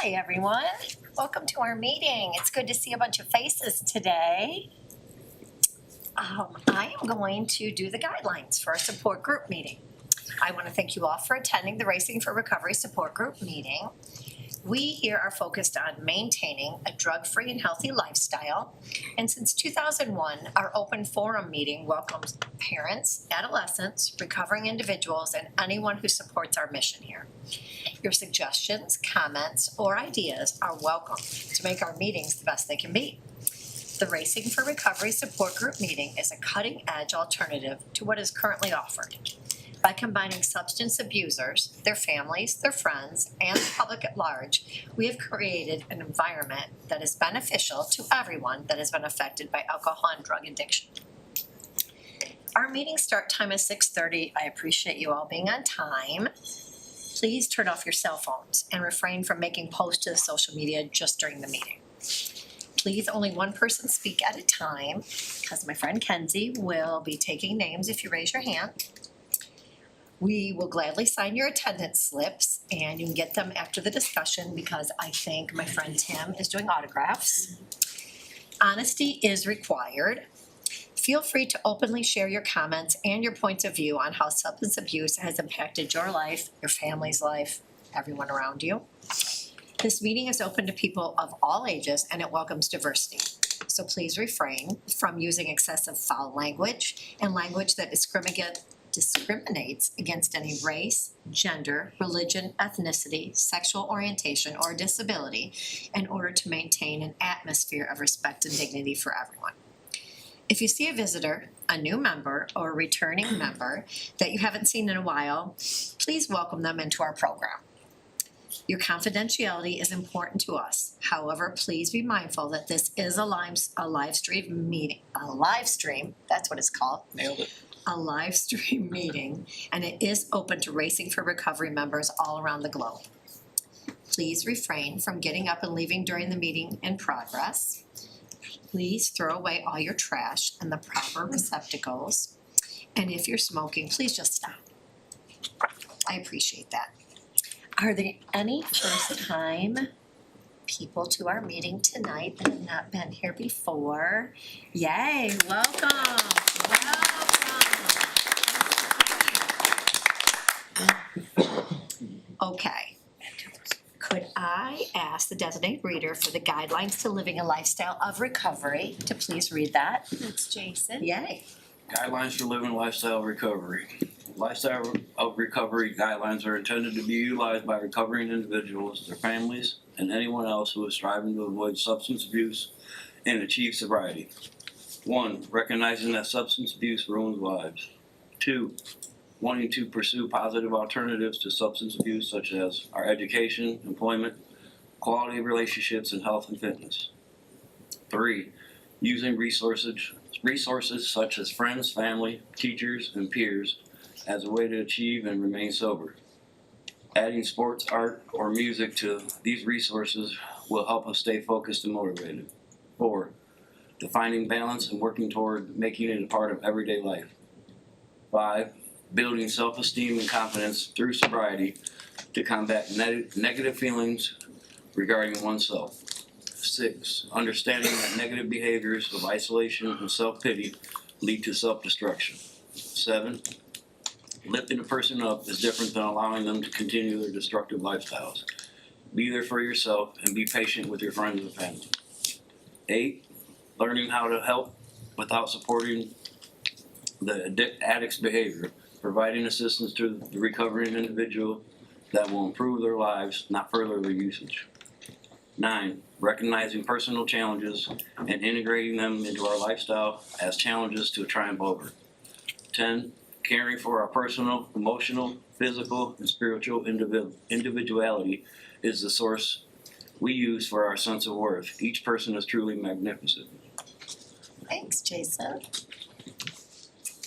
Hi, everyone. Welcome to our meeting. It's good to see a bunch of faces today. I am going to do the guidelines for our support group meeting. I want to thank you all for attending the Racing for Recovery support group meeting. We here are focused on maintaining a drug-free and healthy lifestyle. And since 2001, our open forum meeting welcomes parents, adolescents, recovering individuals, and anyone who supports our mission here. Your suggestions, comments, or ideas are welcome to make our meetings the best they can be. The Racing for Recovery support group meeting is a cutting-edge alternative to what is currently offered. By combining substance abusers, their families, their friends, and the public at large, we have created an environment that is beneficial to everyone that has been affected by alcohol and drug addiction. Our meeting start time is 6:30. I appreciate you all being on time. Please turn off your cell phones and refrain from making posts to the social media just during the meeting. Please only one person speak at a time, because my friend Kenzie will be taking names if you raise your hand. We will gladly sign your attendance slips, and you can get them after the discussion because I think my friend Tim is doing autographs. Honesty is required. Feel free to openly share your comments and your points of view on how substance abuse has impacted your life, your family's life, everyone around you. This meeting is open to people of all ages and it welcomes diversity. So please refrain from using excessive foul language and language that discriminates against any race, gender, religion, ethnicity, sexual orientation, or disability in order to maintain an atmosphere of respect and dignity for everyone. If you see a visitor, a new member, or a returning member that you haven't seen in a while, please welcome them into our program. Your confidentiality is important to us. However, please be mindful that this is a live stream meeting. A live stream, that's what it's called. Nailed it. A live stream meeting, and it is open to Racing for Recovery members all around the globe. Please refrain from getting up and leaving during the meeting in progress. Please throw away all your trash in the proper receptacles. And if you're smoking, please just stop. I appreciate that. Are there any first-time people to our meeting tonight that have not been here before? Yay, welcome. Okay. Could I ask the designated reader for the guidelines to living a lifestyle of recovery to please read that? It's Jason. Yay. Guidelines for living lifestyle recovery. Lifestyle of recovery guidelines are intended to be utilized by recovering individuals, their families, and anyone else who is striving to avoid substance abuse and achieve sobriety. 1. Recognizing that substance abuse ruins lives. 2. Wanting to pursue positive alternatives to substance abuse such as our education, employment, quality of relationships, and health and fitness. 3. Using resources such as friends, family, teachers, and peers as a way to achieve and remain sober. Adding sports, art, or music to these resources will help us stay focused and motivated. 4. Defining balance and working toward making it a part of everyday life. 5. Building self-esteem and confidence through sobriety to combat negative feelings regarding oneself. 6. Understanding that negative behaviors of isolation and self-pity lead to self-destruction. 7. Lifting a person up is different than allowing them to continue their destructive lifestyles. Be there for yourself and be patient with your friends and family. 8. Learning how to help without supporting the addict's behavior. Providing assistance to the recovering individual that will improve their lives, not further their usage. 9. Recognizing personal challenges and integrating them into our lifestyle as challenges to triumph over. 10. Caring for our personal, emotional, physical, and spiritual individuality is the source we use for our sense of worth. Each person is truly magnificent. Thanks, Jason.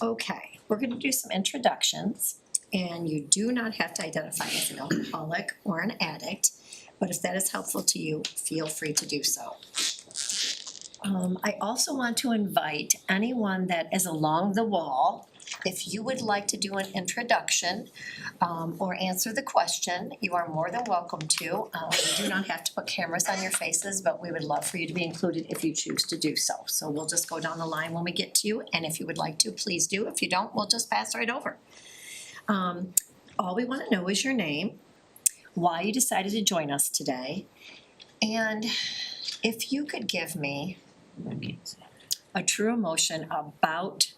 Okay, we're going to do some introductions, and you do not have to identify as an alcoholic or an addict, but if that is helpful to you, feel free to do so. I also want to invite anyone that is along the wall If you would like to do an introduction or answer the question, you are more than welcome to. We do not have to put cameras on your faces, but we would love for you to be included if you choose to do so. So we'll just go down the line when we get to you, and if you would like to, please do. If you don't, we'll just pass right over. All we want to know is your name, why you decided to join us today, and if you could give me a true emotion about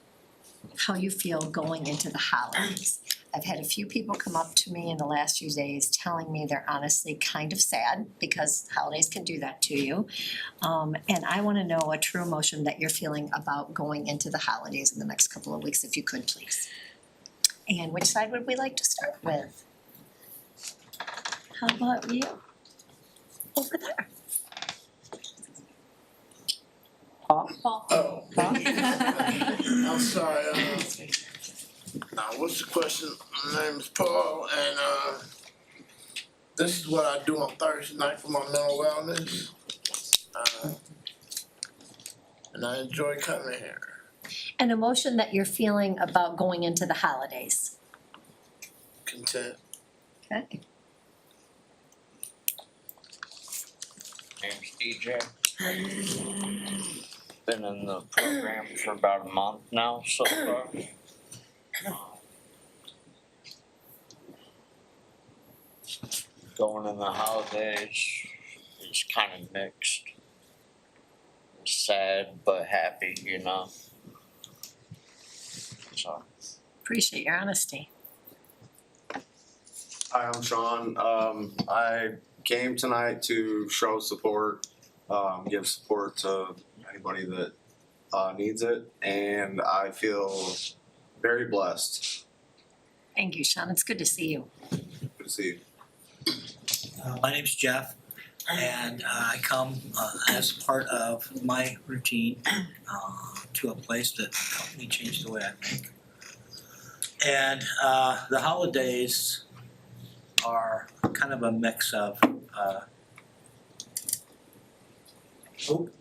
how you feel going into the holidays. I've had a few people come up to me in the last few days telling me they're honestly kind of sad because holidays can do that to you. And I wanna know a true emotion that you're feeling about going into the holidays in the next couple of weeks, if you could, please. And which side would we like to start with? How about you? Over there. Paul? Oh. Paul? I'm sorry, what's the question? My name is Paul, and, this is what I do on Thursday night for my mental wellness. And I enjoy coming here. An emotion that you're feeling about going into the holidays. Content. Okay. Name's DJ. Been in the program for about a month now so far. Going in the holidays is kind of mixed. Sad but happy, you know. So. Appreciate your honesty. Hi, I'm Sean. I came tonight to show support, give support to anybody that needs it, and I feel very blessed. Thank you, Sean. It's good to see you. Good to see you. My name's Jeff, and I come as part of my routine to a place that helped me change the way I think. And the holidays are kind of a mix of hope,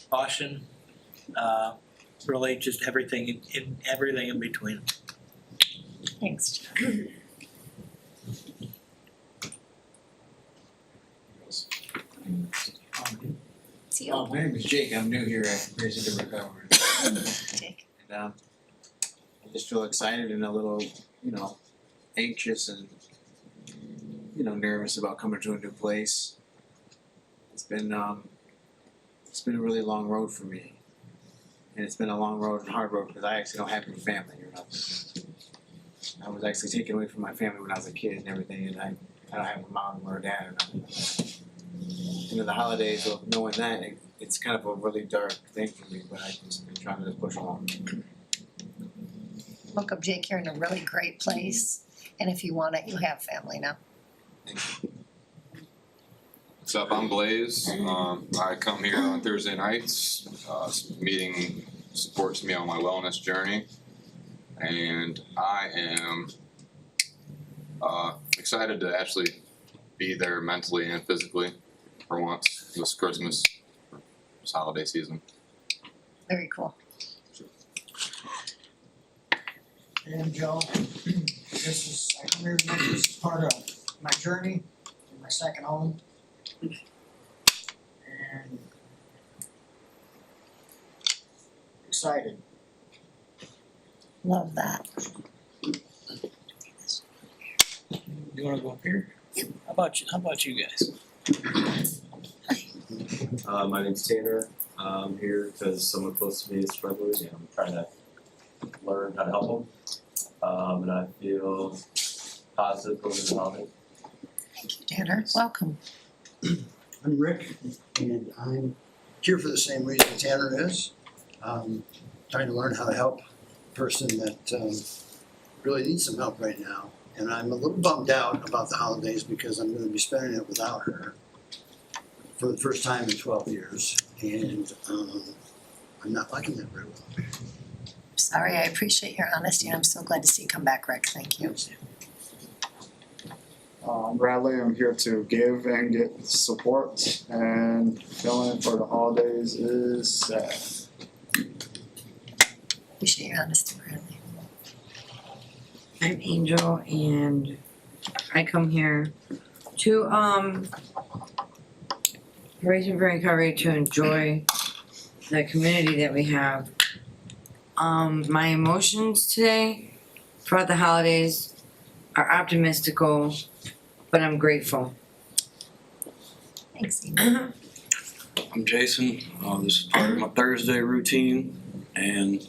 caution, really just everything in between. Thanks, Jeff. See you. My name is Jake. I'm new here at Raising to Recovery. Jake. And I just feel excited and a little, anxious and, nervous about coming to a new place. It's been a really long road for me. And it's been a long road and hard road because I actually don't have any family or nothing. I was actually taken away from my family when I was a kid and everything, and I don't have a mom or a dad or nothing. The holidays of knowing that, it's kind of a really dark thing for me, but I've just been trying to push along. Welcome, Jake. You're in a really great place. And if you want it, you have family now. What's up? I'm Blaze. I come here on Thursday nights. Meeting supports me on my wellness journey, and I am excited to actually be there mentally and physically for once this Christmas, this holiday season. Very cool. Hey, I'm Joe. I come here tonight, this is part of my journey, in my second home. And excited. Love that. You wanna go up here? How about you guys? My name's Tanner. I'm here because someone close to me is struggling and I'm trying to learn how to help them. And I feel positive going into the holiday. Thank you, Tanner. Welcome. I'm Rick, and I'm here for the same reason Tanner is. Trying to learn how to help a person that really needs some help right now. And I'm a little bummed out about the holidays because I'm gonna be spending it without her for the first time in 12 years. And I'm not liking that very well. Sorry, I appreciate your honesty. I'm so glad to see you come back, Rick. Thank you. I'm Bradley. I'm here to give and get support, and feeling for the holidays is sad. Appreciate your honesty, Bradley. I'm Angel and I come here to Racing for Recovery to enjoy the community that we have. My emotions today throughout the holidays are optimistical, but I'm grateful. Thanks. I'm Jason. This is part of my Thursday routine, and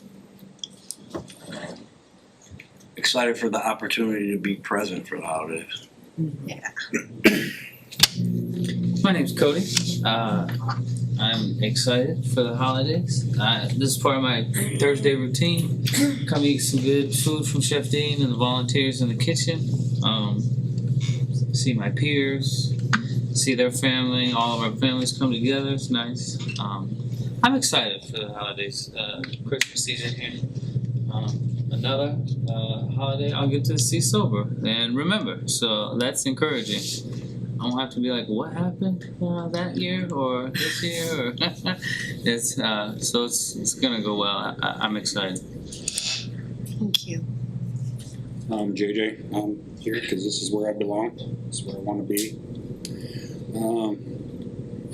excited for the opportunity to be present for the holidays. Yeah. My name's Cody. I'm excited for the holidays. This is part of my Thursday routine. Come eat some good food from Chef Dean and the volunteers in the kitchen. See my peers, see their family, all of our families come together. It's nice. I'm excited for the holidays. Christmas season here. Another holiday I'll get to see sober and remember. So that's encouraging. I don't have to be like, what happened that year or this year? Or it's so it's gonna go well. I'm excited. Thank you. I'm JJ. I'm here because this is where I belong. This is where I want to be.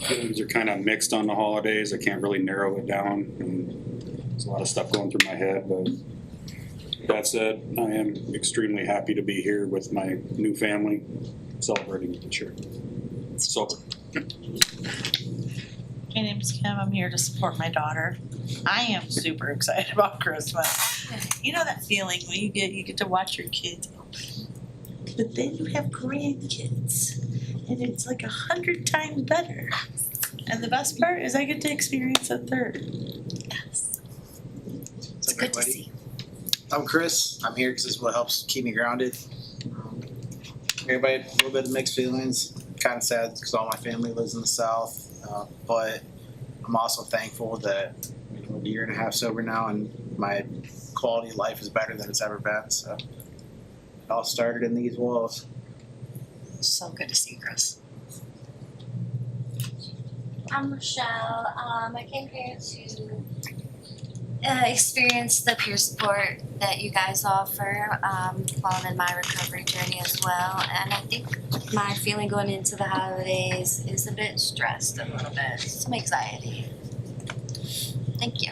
Feelings are kind of mixed on the holidays. I can't really narrow it down. And there's a lot of stuff going through my head, but that said, I am extremely happy to be here with my new family, celebrating each year. Sober. My name's Kim. I'm here to support my daughter. I am super excited about Christmas. You know that feeling when you get to watch your kids, but then you have grandkids, and it's like 100 times better. And the best part is I get to experience a third. Yes. It's Good to see. I'm Chris. I'm here because this is what helps keep me grounded. Everybody, a little bit of mixed feelings. Kind of sad because all my family lives in the South, but I'm also thankful that a year and a half sober now, and my quality of life is better than it's ever been. So it all started in these walls. So good to see you, Chris. I'm Rochelle. I came here to experience the peer support that you guys offer while I'm in my recovery journey as well. And I think my feeling going into the holidays is a bit stressed, a little bit, some anxiety. Thank you.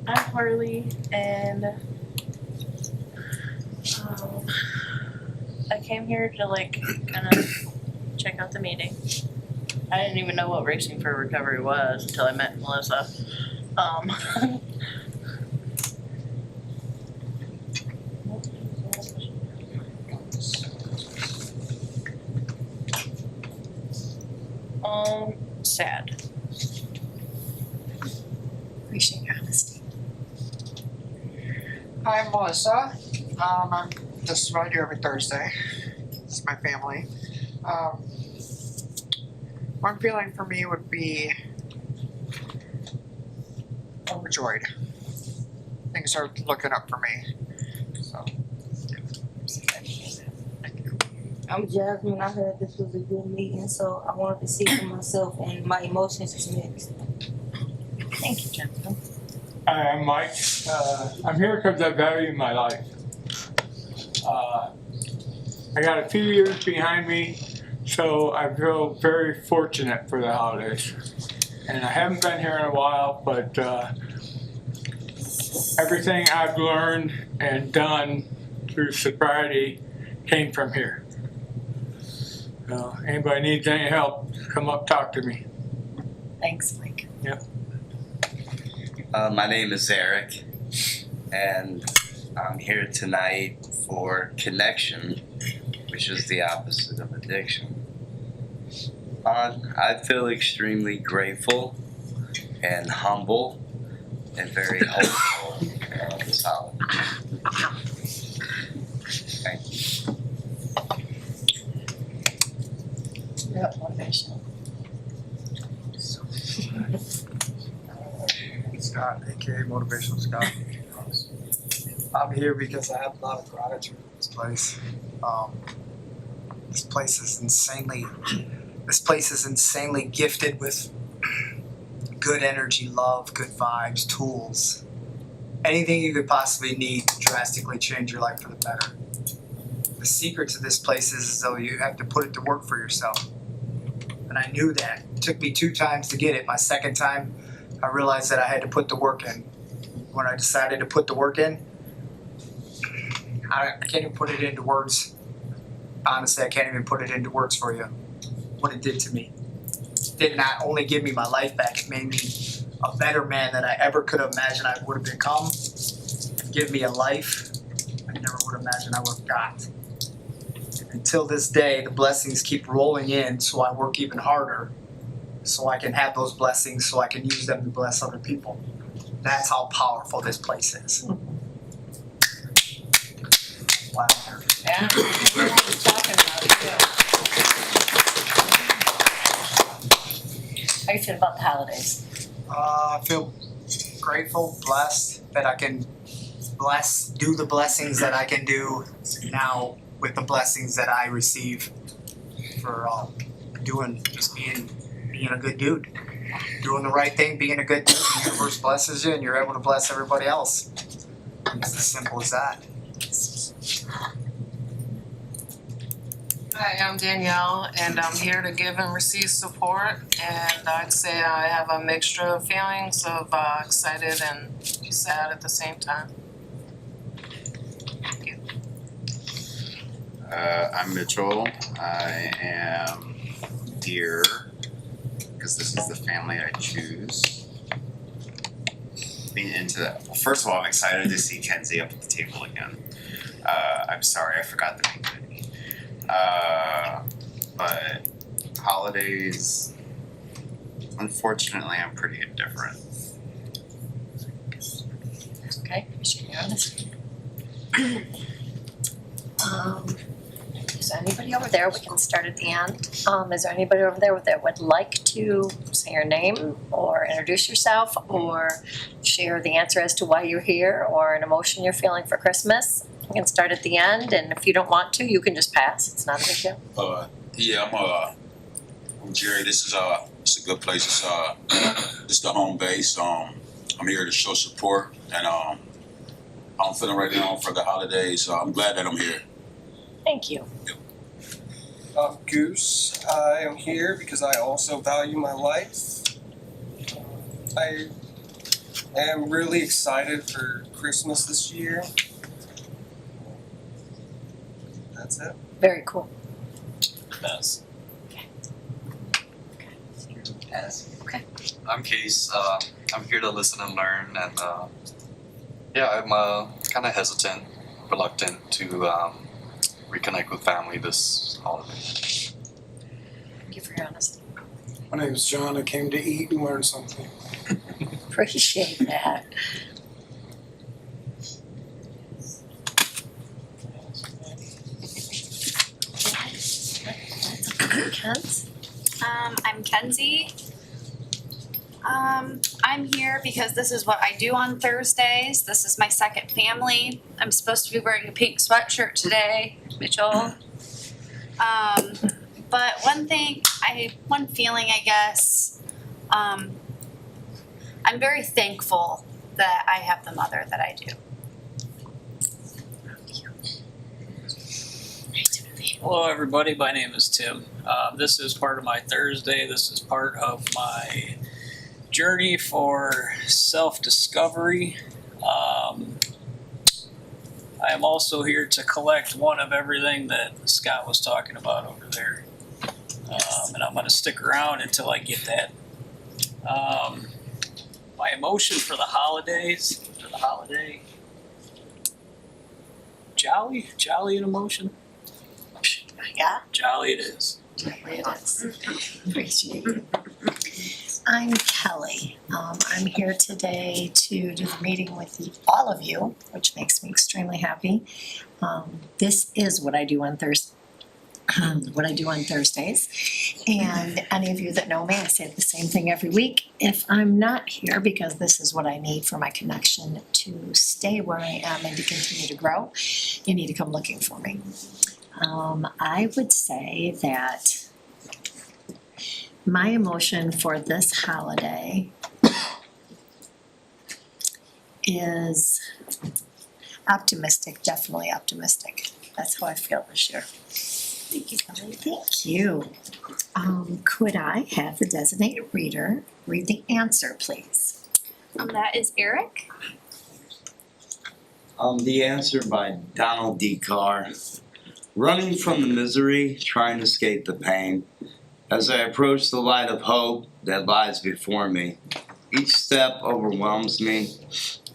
I'm Harley, and I came here to kind of check out the meeting. I didn't even know what Racing for Recovery was until I met Melissa. Sad. Appreciate your honesty. Hi, I'm Melissa. I'm just right here every Thursday. It's my family. One feeling for me would be overjoyed. Things are looking up for me. So. I'm Jasmine. I heard this was a good meeting, so I wanted to see for myself, and my emotions is mixed. Thank you, Jasmine. Hi, I'm Mike. I'm here because I value my life. I got a few years behind me, so I feel very fortunate for the holidays. And I haven't been here in a while, but everything I've learned and done through sobriety came from here. So anybody needs any help, come up talk to me. Thanks, Mike. Yep. My name is Eric, and I'm here tonight for connection, which is the opposite of addiction. I feel extremely grateful and humble and very hopeful this holiday. Thank you. Yep, motivation. Scott, aka Motivational Scott. I'm here because I have a lot of gratitude for this place. This place is insanely gifted with good energy, love, good vibes, tools. Anything you could possibly need to drastically change your life for the better. The secret to this place is though you have to put it to work for yourself. And I knew that. It took me 2 times to get it. My second time, I realized that I had to put the work in. When I decided to put the work in, I can't even put it into words. Honestly, I can't even put it into words for you. What it did to me. It did not only give me my life back, it made me a better man than I ever could have imagined I would have become. Give me a life I never would have imagined I would have got. Until this day, the blessings keep rolling in, so I work even harder, so I can have those blessings, so I can use them to bless other people. That's how powerful this place is. Wow. Yeah, we were just talking about it too. How do you feel about the holidays? I feel grateful, blessed that I can do the blessings that I can do now with the blessings that I receive for being a good dude. Doing the right thing, being a good dude, the universe blesses you and you're able to bless everybody else. It's as simple as that. Hi, I'm Danielle, and I'm here to give and receive support. And I'd say I have a mixture of feelings of excited and sad at the same time. I'm Mitchell. I am here because this is the family I choose. Being into that. Well, first of all, I'm excited to see Kenzie up at the table again. I'm sorry, I forgot the name. But holidays, unfortunately, I'm pretty indifferent. Okay, appreciate your honesty. Is there anybody over there? We can start at the end. Is there anybody over there that would like to say your name or introduce yourself or share the answer as to why you're here or an emotion you're feeling for Christmas? We can start at the end, and if you don't want to, you can just pass. It's not a big deal. I'm Jerry. This is a good place. It's the home base. I'm here to show support, and I'm feeling right now for the holidays. So I'm glad that I'm here. Thank you. I'm Goose. I am here because I also value my life. I am really excited for Christmas this year. That's it. Very cool. Yes. Okay. I'm Case. I'm here to listen and learn, and I'm kind of hesitant, reluctant to reconnect with family this holiday. Thank you for your honesty. My name is John. I came to eat and learn something. Appreciate that. Kent? I'm Kenzie. I'm here because this is what I do on Thursdays. This is my second family. I'm supposed to be wearing a pink sweatshirt today, Mitchell. But one feeling, I guess, I'm very thankful that I have the mother that I do. Hello everybody, my name is Tim. This is part of my Thursday. This is part of my journey for self-discovery. I am also here to collect one of everything that Scott was talking about over there. And I'm going to stick around until I get that. My emotion for the holidays, jolly an emotion? Yeah. Jolly it is. It is. Appreciate it. I'm Kelly. I'm here today to do the meeting with all of you, which makes me extremely happy. This is what I do on Thursdays. And any of you that know me, I say the same thing every week. If I'm not here, because this is what I need for my connection to stay where I am and to continue to grow, you need to come looking for me. I would say that my emotion for this holiday is optimistic, definitely optimistic. That's how I feel this year. Thank you, Kelly. Thank you. Could I have the designated reader read the answer, please? That is Eric. The answer by Donald D. Carr. Running from the misery, trying to escape the pain. As I approach the light of hope that lies before me, each step overwhelms me.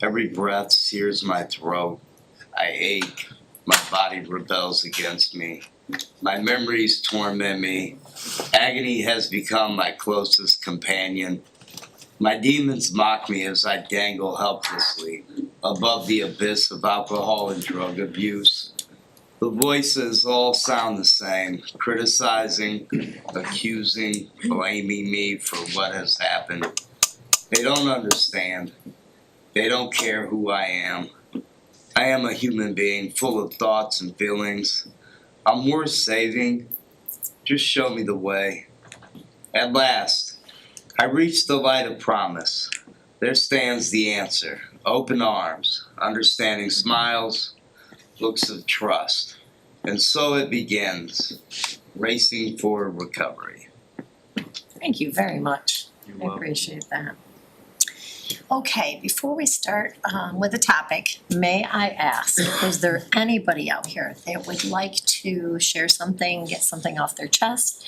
Every breath sears my throat. I ache. My body rebels against me. My memories torment me. Agony has become my closest companion. My demons mock me as I dangle helplessly above the abyss of alcohol and drug abuse. The voices all sound the same, criticizing, accusing, blaming me for what has happened. They don't understand. They don't care who I am. I am a human being full of thoughts and feelings. I'm worth saving. Just show me the way. At last, I reach the light of promise. There stands the answer. Open arms, understanding smiles, looks of trust. And so it begins, racing for recovery. Thank you very much. You're I welcome. appreciate that. Okay, before we start with the topic, may I ask, is there anybody out here that would like to share something, get something off their chest,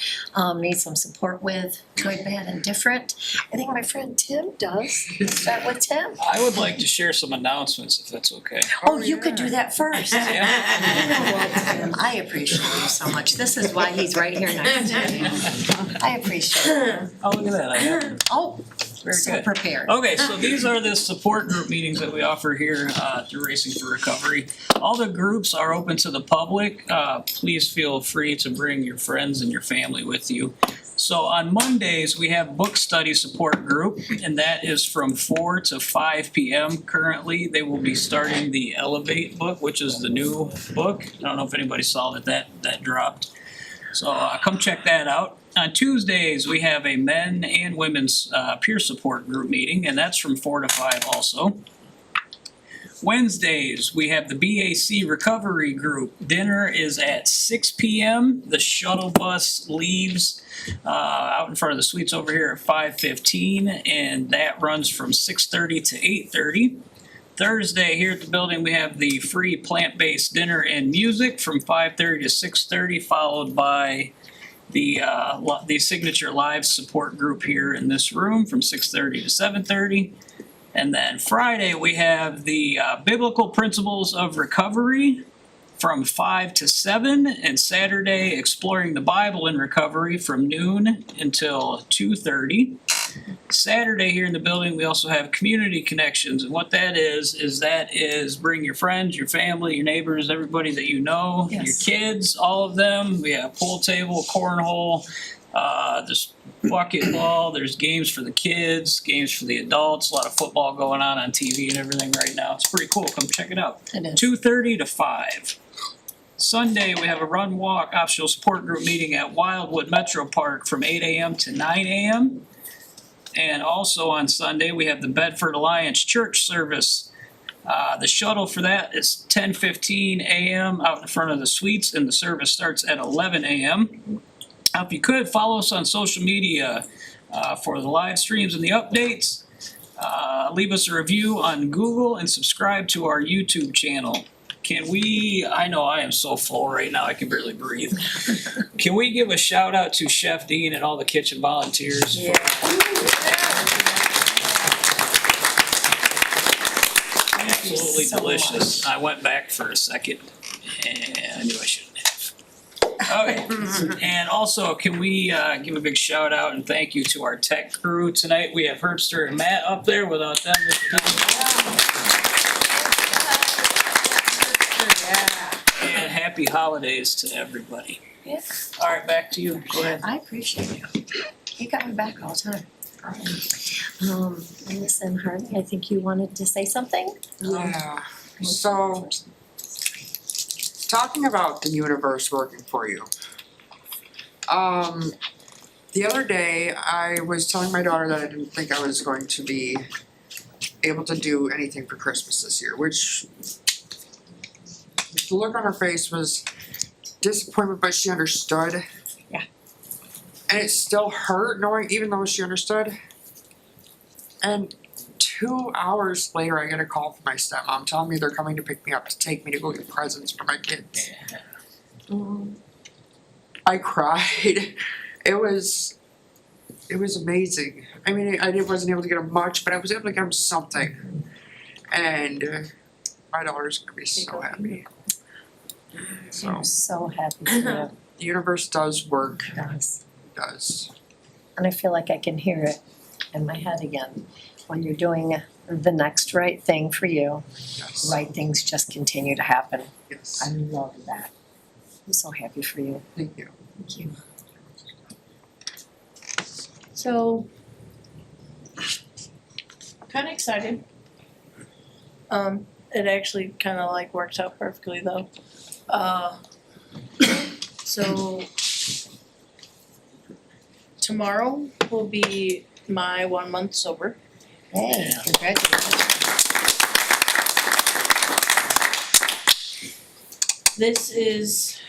need some support with, good, bad, and different? I think my friend Tim does. Let's start with Tim. I would like to share some announcements if that's okay. Oh, you could do that first. Yeah. You know what, Tim? I appreciate you so much. This is why he's right here next to me. I appreciate it. Oh, look at that, I have. Oh, Very so good. prepared. Okay, so these are the support group meetings that we offer here through Racing for Recovery. All the groups are open to the public. Please feel free to bring your friends and your family with you. So on Mondays, we have book study support group, and that is from 4 to 5 p.m. Currently, they will be starting the Elevate book, which is the new book. I don't know if anybody saw that dropped. So come check that out. On Tuesdays, we have a men and women's peer support group meeting, and that's from 4 to 5 also. Wednesdays, we have the BAC recovery group. Dinner is at 6 p.m. The shuttle bus leaves out in front of the suites over here at 5:15, and that runs from 6:30 to 8:30. Thursday, here at the building, we have the free plant-based dinner and music from 5:30 to 6:30, followed by the signature live support group here in this room from 6:30 to 7:30. And then Friday, we have the biblical principles of recovery from 5 to 7, and Saturday, exploring the Bible in recovery from noon until 2:30. Saturday here in the building, we also have community connections, and what that is bring your friends, your family, your neighbors, everybody that you know, your kids, all of them. We have pool table, cornhole, there's bucket ball, there's games for the kids, games for the adults, a lot of football going on TV and everything right now. It's pretty cool, come check it out. It is. 2:30 to 5. Sunday, we have a run walk optional support group meeting at Wildwood Metro Park from 8 a.m. to 9 a.m. And also on Sunday, we have the Bedford Alliance Church service. The shuttle for that is 10:15 a.m. out in front of the suites, and the service starts at 11 a.m. If you could, follow us on social media for the live streams and the updates. Leave us a review on Google and subscribe to our YouTube channel. I know I am so full right now, I can barely breathe. Can we give a shout out to Chef Dean and all the kitchen volunteers? Yeah. Absolutely so delicious. I went back for a second and I knew I shouldn't have. Okay, and also can we give a big shout out and thank you to our tech crew tonight. We have Herbster and Matt up there. Without them, and happy holidays to everybody. Yeah. All right, back to you. Go ahead. I appreciate you. You got me back all the time. Listen, Harvey, I think you wanted to say something? Yeah, so talking about the universe working for you. The other day I was telling my daughter that I didn't think I was going to be able to do anything for Christmas this year, which the look on her face was disappointment, but she understood. Yeah. And it still hurt knowing, even though she understood. And 2 hours later, I get a call from my stepmom telling me they're coming to pick me up to take me to go get presents for my kids. I cried. It was amazing. I mean, I wasn't able to get them much, but I was able to get them something. And my daughter's gonna be so happy. So I'm so happy for you. the universe does work. It does. It does. And I feel like I can hear it in my head again. When you're doing the next right thing for you, Yes. right things just continue to happen. Yes. I love that. I'm so happy for you. Thank you. Thank you. So, kind of excited. It actually kind of like works out perfectly though. So tomorrow will be my 1 month sober. Hey, congratulations. This is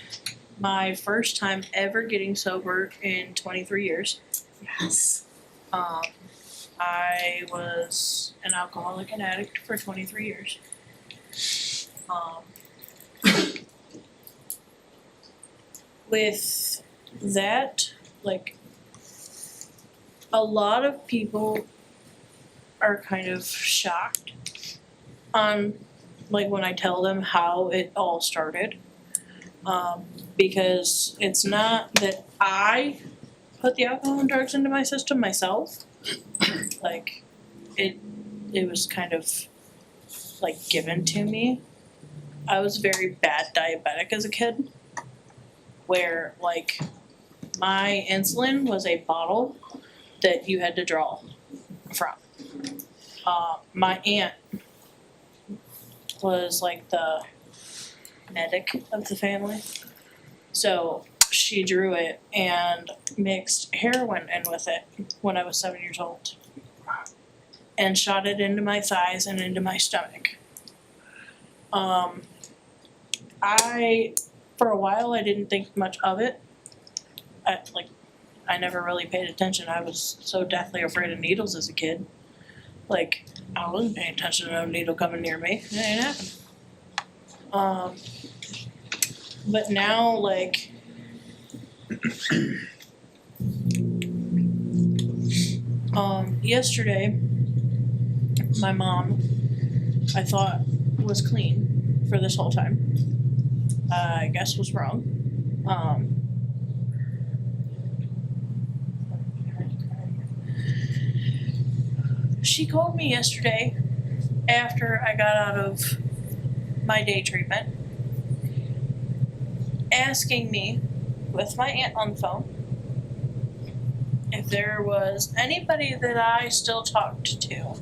my first time ever getting sober in 23 years. Yes. I was an alcoholic and addict for 23 years. With that, like, a lot of people are kind of shocked on, like, when I tell them how it all started. Because it's not that I put the alcohol and drugs into my system myself. Like, it was kind of, like, given to me. I was very bad diabetic as a kid, where, like, my insulin was a bottle that you had to draw from. My aunt was, like, the medic of the family. So she drew it and mixed heroin in with it when I was 7 years old. And shot it into my thighs and into my stomach. For a while, I didn't think much of it. I never really paid attention. I was so deathly afraid of needles as a kid. Like, I wasn't paying attention to no needle coming near me. It ain't happening. But now, like, yesterday, my mom, I thought, was clean for this whole time. I guess was wrong. She called me yesterday after I got out of my day treatment, asking me, with my aunt on the phone, if there was anybody that I still talked to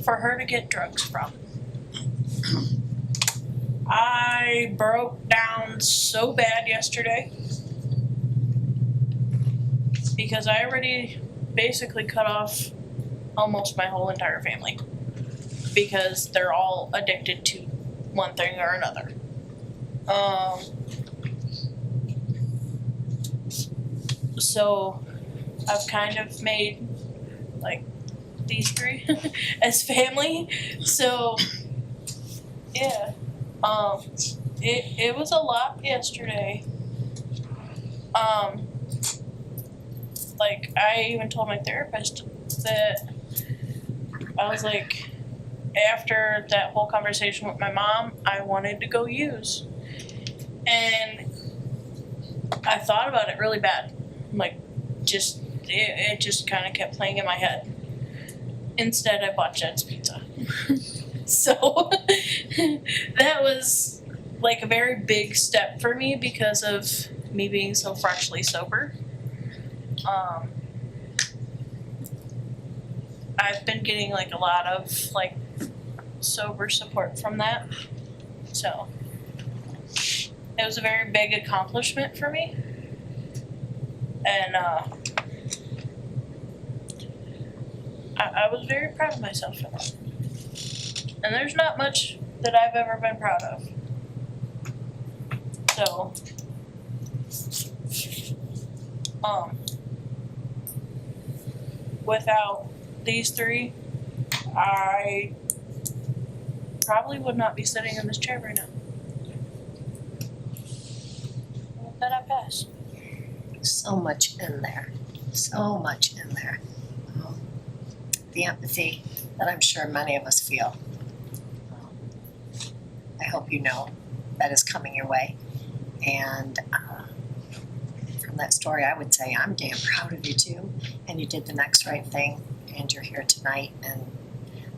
for her to get drugs from. I broke down so bad yesterday because I already basically cut off almost my whole entire family because they're all addicted to one thing or another. So I've kind of made like these three as family. So yeah. It was a lot yesterday. Like, I even told my therapist that I was like, after that whole conversation with my mom, I wanted to go use. And I thought about it really bad. Like, it just kind of kept playing in my head. Instead, I bought Jed's Pizza. So that was like a very big step for me because of me being so freshly sober. I've been getting like a lot of like sober support from that. So it was a very big accomplishment for me. And I was very proud of myself for that. And there's not much that I've ever been proud of. So, without these three, I probably would not be sitting in this chair right now. With that, I pass. So much in there, so much in there. The empathy that I'm sure many of us feel. I hope you know that is coming your way. And from that story, I would say I'm damn proud of you too. And you did the next right thing, and you're here tonight. And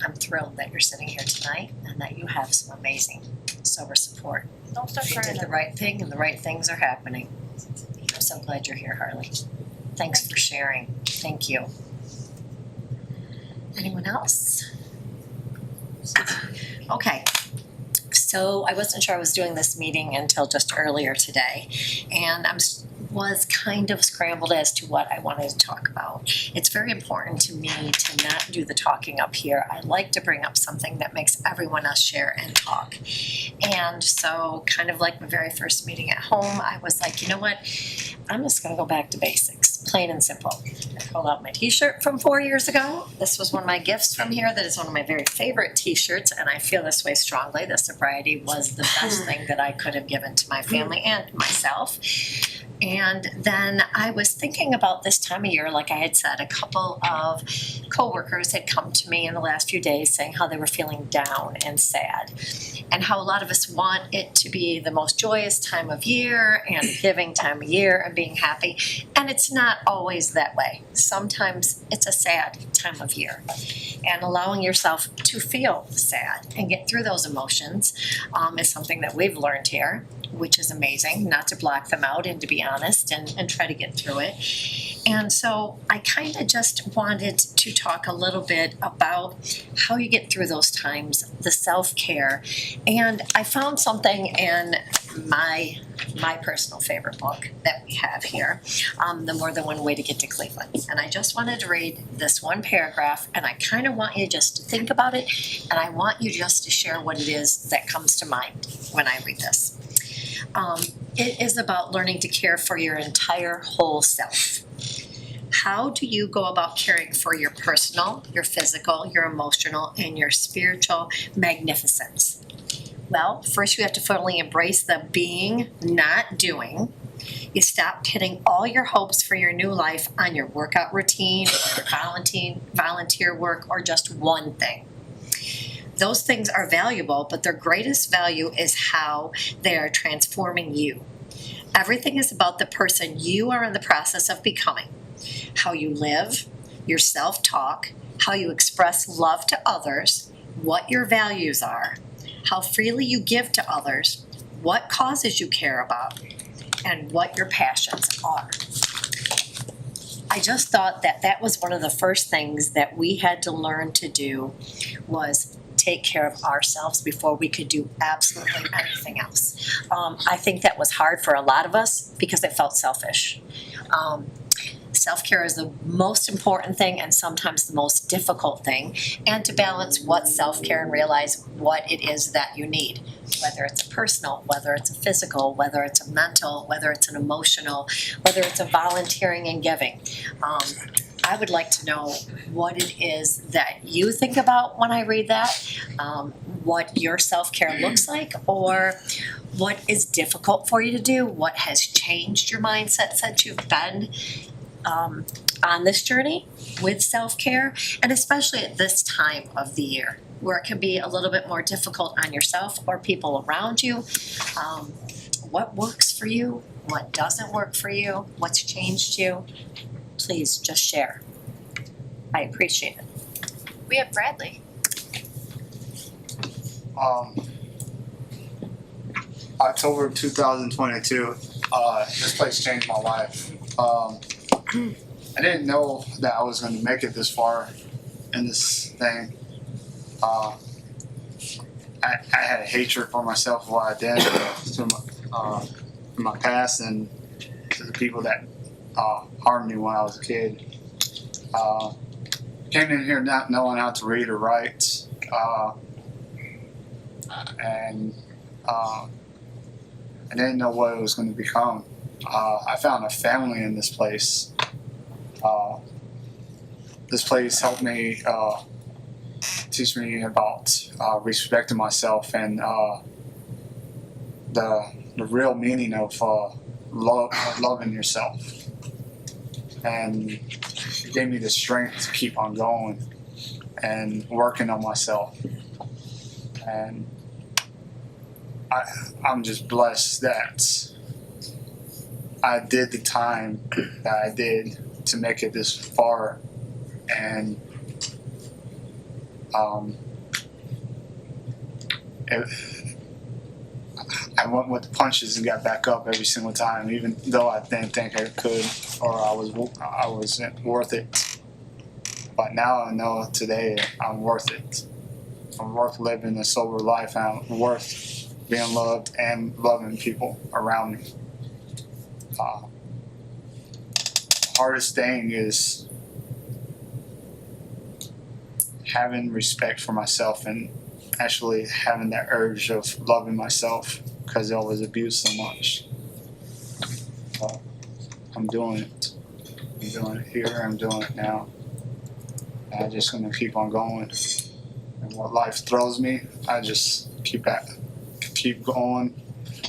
I'm thrilled that you're sitting here tonight and that you have some amazing sober support. Don't start You crying. did the right thing, and the right things are happening. I'm so glad you're here, Harley. Thanks for sharing. Thank you. Anyone else? Okay. So I wasn't sure I was doing this meeting until just earlier today, and was kind of scrambled as to what I wanted to talk about. It's very important to me to not do the talking up here. I like to bring up something that makes everyone else share and talk. And so, kind of like my very first meeting at home, I was like, you know what? I'm just gonna go back to basics, plain and simple. I pulled out my t-shirt from 4 years ago. This was one of my gifts from here. That is one of my very favorite t-shirts, and I feel this way strongly. The sobriety was the best thing that I could have given to my family and myself. And then I was thinking about this time of year, like I had said, a couple of coworkers had come to me in the last few days saying how they were feeling down and sad, and how a lot of us want it to be the most joyous time of year and giving time of year and being happy, and it's not always that way. Sometimes it's a sad time of year, and allowing yourself to feel sad and get through those emotions is something that we've learned here, which is amazing, not to block them out and to be honest and try to get through it. And so I kind of just wanted to talk a little bit about how you get through those times, the self-care. And I found something in my personal favorite book that we have here, The More Than One Way to Get to Cleveland. And I just wanted to read this one paragraph, and I kind of want you just to think about it, and I want you just to share what it is that comes to mind when I read this. It is about learning to care for your entire whole self. How do you go about caring for your personal, your physical, your emotional, and your spiritual magnificence? Well, first you have to fully embrace the being, not doing. You stop pitting all your hopes for your new life on your workout routine, your volunteer work, or just one thing. Those things are valuable, but their greatest value is how they are transforming you. Everything is about the person you are in the process of becoming. How you live, your self-talk, how you express love to others, what your values are, how freely you give to others, what causes you care about, and what your passions are. I just thought that that was one of the first things that we had to learn to do, was take care of ourselves before we could do absolutely anything else. I think that was hard for a lot of us because it felt selfish. Self-care is the most important thing and sometimes the most difficult thing, and to balance what self-care and realize what it is that you need, whether it's a personal, whether it's a physical, whether it's a mental, whether it's an emotional, whether it's a volunteering and giving. I would like to know what it is that you think about when I read that, what your self-care looks like, or what is difficult for you to do, what has changed your mindset since you've been on this journey with self-care, and especially at this time of the year where it can be a little bit more difficult on yourself or people around you. What works for you? What doesn't work for you? What's changed you? Please just share. I appreciate it. We have Bradley. October 2022, this place changed my life. I didn't know that I was going to make it this far in this thing. I had a hatred for myself for what I did to my past and to the people that harmed me when I was a kid. came in here not knowing how to read or write, and I didn't know what it was going to become. I found a family in this place. This place helped me teach me about respecting myself and the real meaning of loving yourself. And it gave me the strength to keep on going and working on myself. And I'm just blessed that I did the time that I did to make it this far. And I went with the punches and got back up every single time, even though I didn't think I could or I wasn't worth it. But now I know today I'm worth it. I'm worth living a sober life, and I'm worth being loved and loving people around me. Hardest thing is having respect for myself and actually having that urge of loving myself because I was abused so much. I'm doing it. I'm doing it here. I'm doing it now. And I'm just gonna keep on going. And what life throws me, I just keep going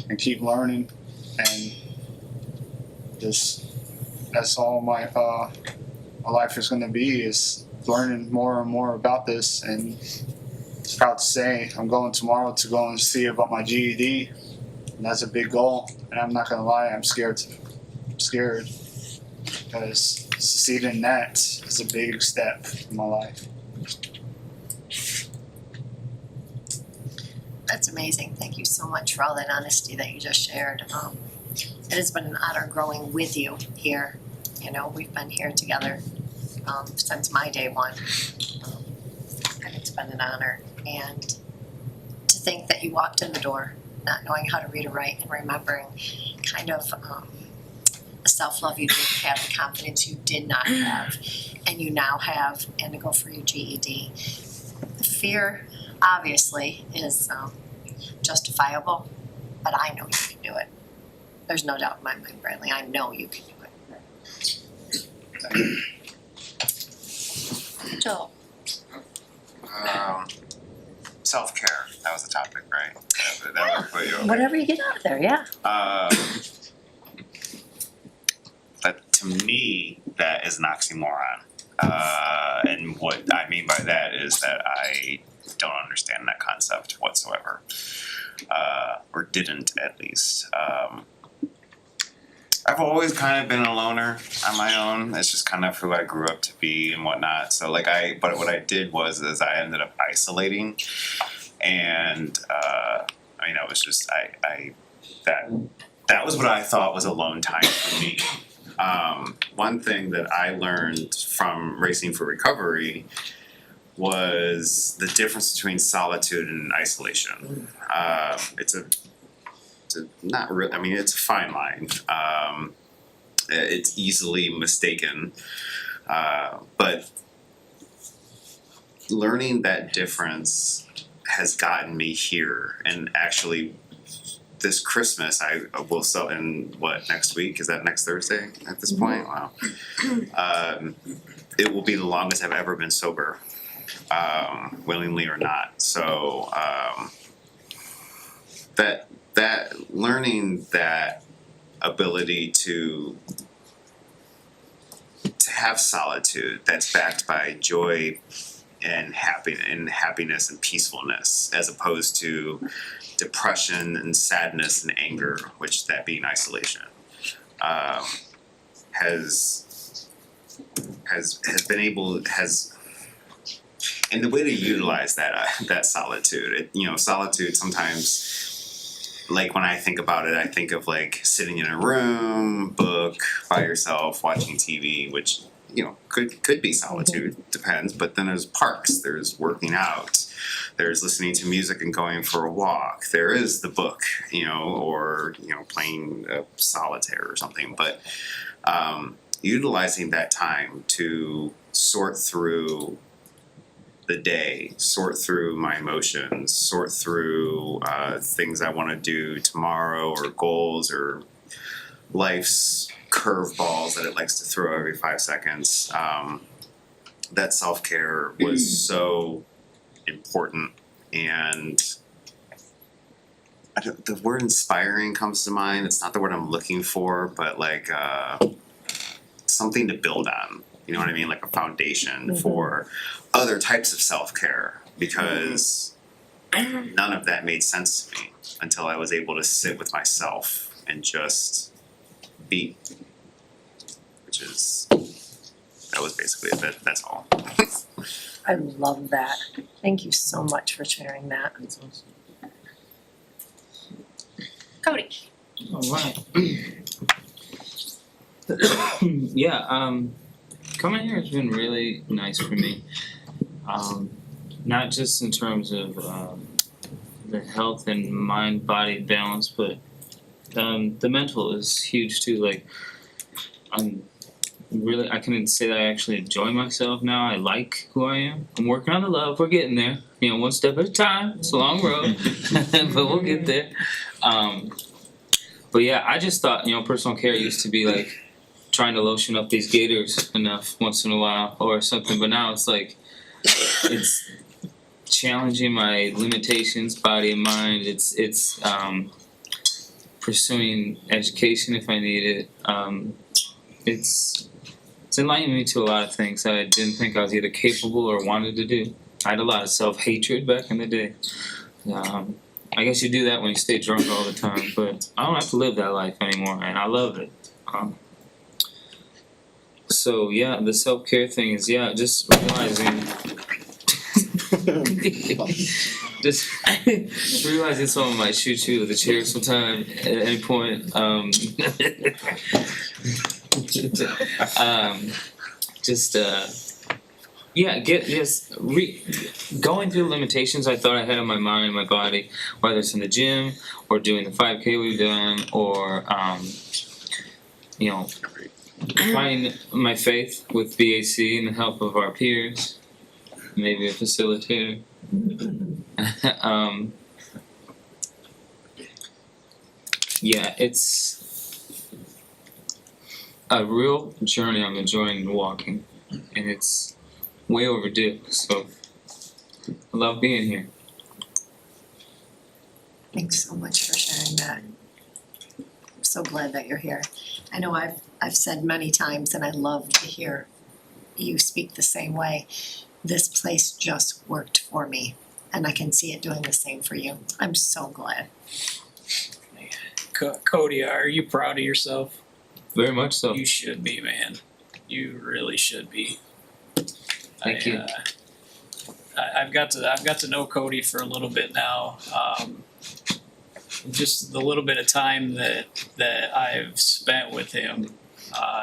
and keep learning, and that's all my life is gonna be, is learning more and more about this. And it's proud to say I'm going tomorrow to go and see about my GED, and that's a big goal. And I'm not gonna lie, I'm scared because succeeding in that is a big step in my life. That's amazing. Thank you so much for all that honesty that you just shared. It has been an honor growing with you here. You know, we've been here together since my day one, and it's been an honor. And to think that you walked in the door not knowing how to read or write and remembering kind of the self-love you didn't have, the confidence you did not have, and you now have, and to go for your GED. The fear, obviously, is justifiable, but I know you can do it. There's no doubt in my mind, Bradley. I know you can do it. Joel. Self-care, that was the topic, right? That would put you over. Whatever you get out of there, yeah. But to me, that is an oxymoron. And what I mean by that is that I don't understand that concept whatsoever, or didn't at least. I've always kind of been a loner on my own. It's just kind of who I grew up to be and whatnot. So but what I did was I ended up isolating, and I mean, I was just that was what I thought was alone time for me. One thing that I learned from Racing for Recovery was the difference between solitude and isolation. It's not really, I mean, it's a fine line. It's easily mistaken. But learning that difference has gotten me here. And actually, this Christmas, I will sell in next week? Is that next Thursday at this point? Wow. It will be the longest I've ever been sober, willingly or not. So that learning that ability to have solitude that's backed by joy and happiness and peacefulness, as opposed to depression and sadness and anger, which that being isolation, has and the way to utilize that solitude. Solitude sometimes, like when I think about it, I think of like sitting in a room, book by yourself, watching TV, which could be solitude, depends. But then there's parks, there's working out, there's listening to music and going for a walk. There is the book, or playing solitaire or something. But utilizing that time to sort through the day, sort through my emotions, sort through things I want to do tomorrow, or goals, or life's curveballs that it likes to throw every 5 seconds. That self-care was so important, and the word inspiring comes to mind. It's not the word I'm looking for, but like something to build on. You know what I mean? Like a foundation for other types of self-care, because none of that made sense to me until I was able to sit with myself and just be, that was basically it. That's all. I love that. Thank you so much for sharing that. Cody. Alright. Yeah, coming here has been really nice for me. Not just in terms of the health and mind-body balance, but the mental is huge too. Like, I can say that I actually enjoy myself now. I like who I am. I'm working on the love. We're getting there. You know, one step at a time. It's a long road, but we'll get there. But yeah, I just thought, personal care used to be like trying to lotion up these gators enough once in a while or something. But now it's like, it's challenging my limitations, body and mind. It's pursuing education if I need it. It's enlightened me to a lot of things that I didn't think I was either capable or wanted to do. I had a lot of self-hatred back in the day. I guess you do that when you stay drunk all the time, but I don't have to live that life anymore, and I love it. So yeah, the self-care thing is, just realizing just realizing someone might shoot you with a chair sometime at any point. Going through the limitations I thought I had on my mind and my body, whether it's in the gym or doing the 5K we've done, or finding my faith with BAC and the help of our peers, maybe a facilitator. It's a real journey I'm enjoying walking, and it's way overdue, so I love being here. Thanks so much for sharing that. I'm so glad that you're here. I know I've said many times, and I love to hear you speak the same way. This place just worked for me, and I can see it doing the same for you. I'm so glad. Cody, are you proud of yourself? Very much so. You should be, man. You really should be. Thank you. I've got to know Cody for a little bit now. Just the little bit of time that I've spent with him,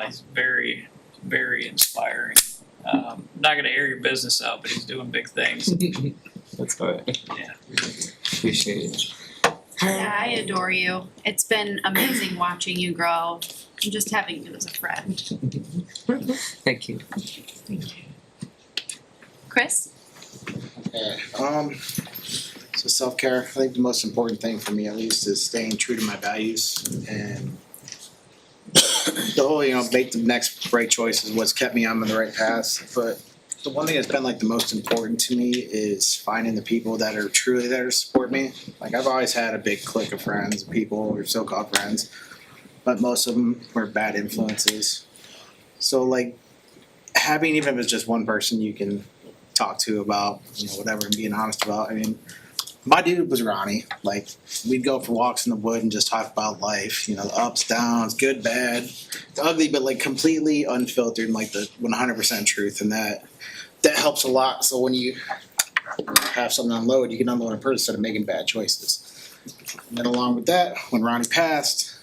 he's very, very inspiring. I'm not gonna air your business out, but he's doing big things. That's all right. Yeah. Appreciate it. Yeah, I adore you. It's been amazing watching you grow and just having you as a friend. Thank you. Chris? So self-care, I think the most important thing for me at least is staying true to my values, and the whole, make the next right choice is what's kept me on the right path. But the one thing that's been like the most important to me is finding the people that are truly there to support me. Like, I've always had a big clique of friends, people, or so-called friends, but most of them were bad influences. So like, having, even if it's just one person you can talk to about, whatever, and being honest about. I mean, my dude was Ronnie. Like, we'd go for walks in the wood and just talk about life, the ups, downs, good, bad, the ugly, but like completely unfiltered and like the 100% truth. And that helps a lot. So when you have something to unload, you can unload a person instead of making bad choices. And then along with that, when Ronnie passed,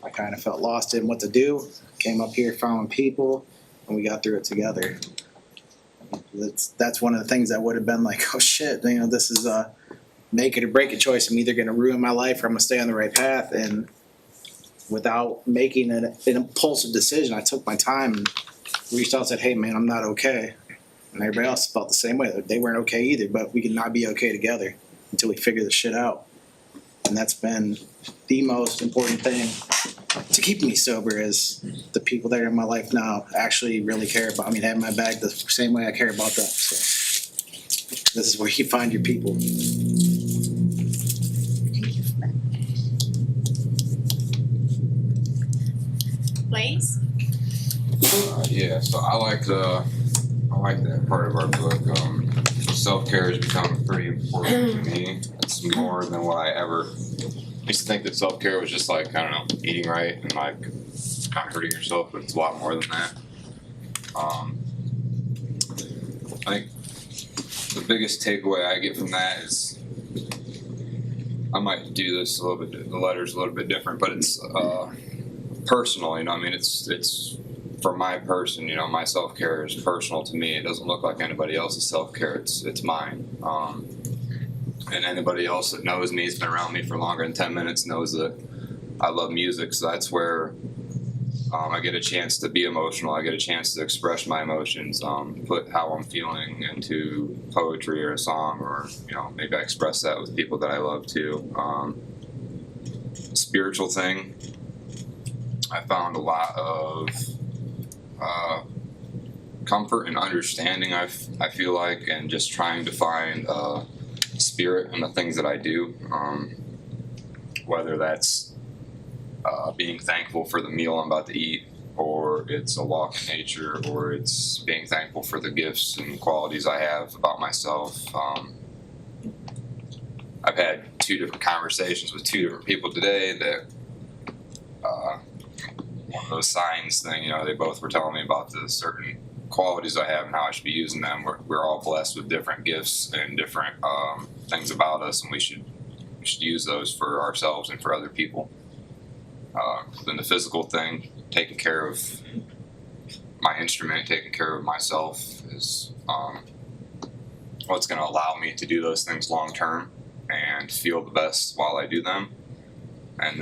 I kind of felt lost in what to do. Came up here, found people, and we got through it together. That's one of the things that would have been like, oh shit, this is make it or break it choice. I'm either going to ruin my life or I'm going to stay on the right path. And without making an impulsive decision. I took my time and reached out and said, hey man, I'm not okay. And everybody else felt the same way. They weren't okay either, but we could not be okay together until we figure this shit out. And that's been the most important thing to keep me sober, is the people that are in my life now actually really care about me, have my back the same way I care about them. So this is where you find your people. Blaze? Yeah, so I like that part of our book. Self-care has become pretty important to me. It's more than what I ever used to think that self-care was just like, I don't know, eating right and like kind of hurting yourself, but it's a lot more than that. I think the biggest takeaway I get from that is, I might do this a little bit, the letter's a little bit different, but it's personal, you know, I mean, it's for my person, you know, my self-care is personal to me. It doesn't look like anybody else's self-care, it's mine. And anybody else that knows me, has been around me for longer than 10 minutes, knows that I love music, so that's where I get a chance to be emotional. I get a chance to express my emotions, put how I'm feeling into poetry or a song, or, you know, maybe I express that with people that I love too. Spiritual thing, I found a lot of comfort and understanding, I feel like, and just trying to find spirit in the things that I do, whether that's being thankful for the meal I'm about to eat, or it's a walk in nature, or it's being thankful for the gifts and qualities I have about myself. I've had 2 different conversations with 2 different people today that one of those signs thing, you know, they both were telling me about the certain qualities I have and how I should be using them. We're all blessed with different gifts and different things about us, and we should use those for ourselves and for other people. Then the physical thing, taking care of my instrument, taking care of myself, is what's going to allow me to do those things long term and feel the best while I do them. And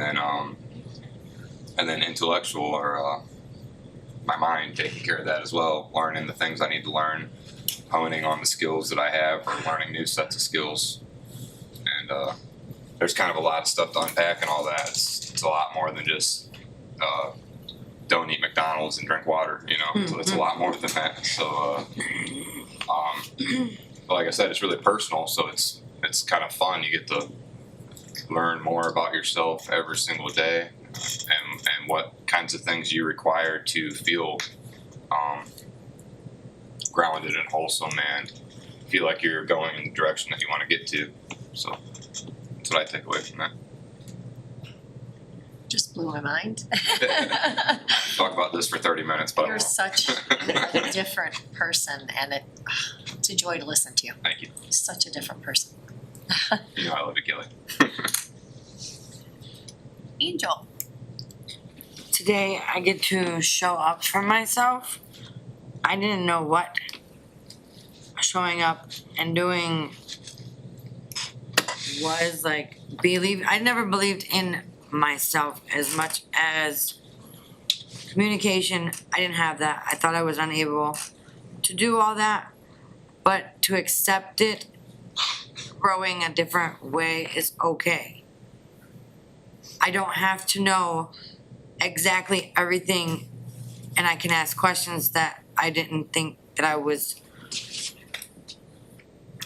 then intellectual, or my mind, taking care of that as well, learning the things I need to learn, honing on the skills that I have, or learning new sets of skills. And there's kind of a lot of stuff to unpack and all that. It's a lot more than just don't eat McDonald's and drink water, you know. So it's a lot more than that. So like I said, it's really personal, so it's kind of fun. You get to learn more about yourself every single day, and what kinds of things you require to feel grounded and wholesome and feel like you're going in the direction that you want to get to. So that's what I take away from that. Just blew my mind. Talk about this for 30 minutes, but I You're won't. such a different person, and it's a joy to listen to you. Thank you. Such a different person. You know I love you, Kelly. Angel. Today I get to show up for myself. I didn't know what showing up and doing was like. I never believed in myself as much as communication. I didn't have that. I thought I was unable to do all that, but to accept it, growing a different way is okay. I don't have to know exactly everything, and I can ask questions that I didn't think that I was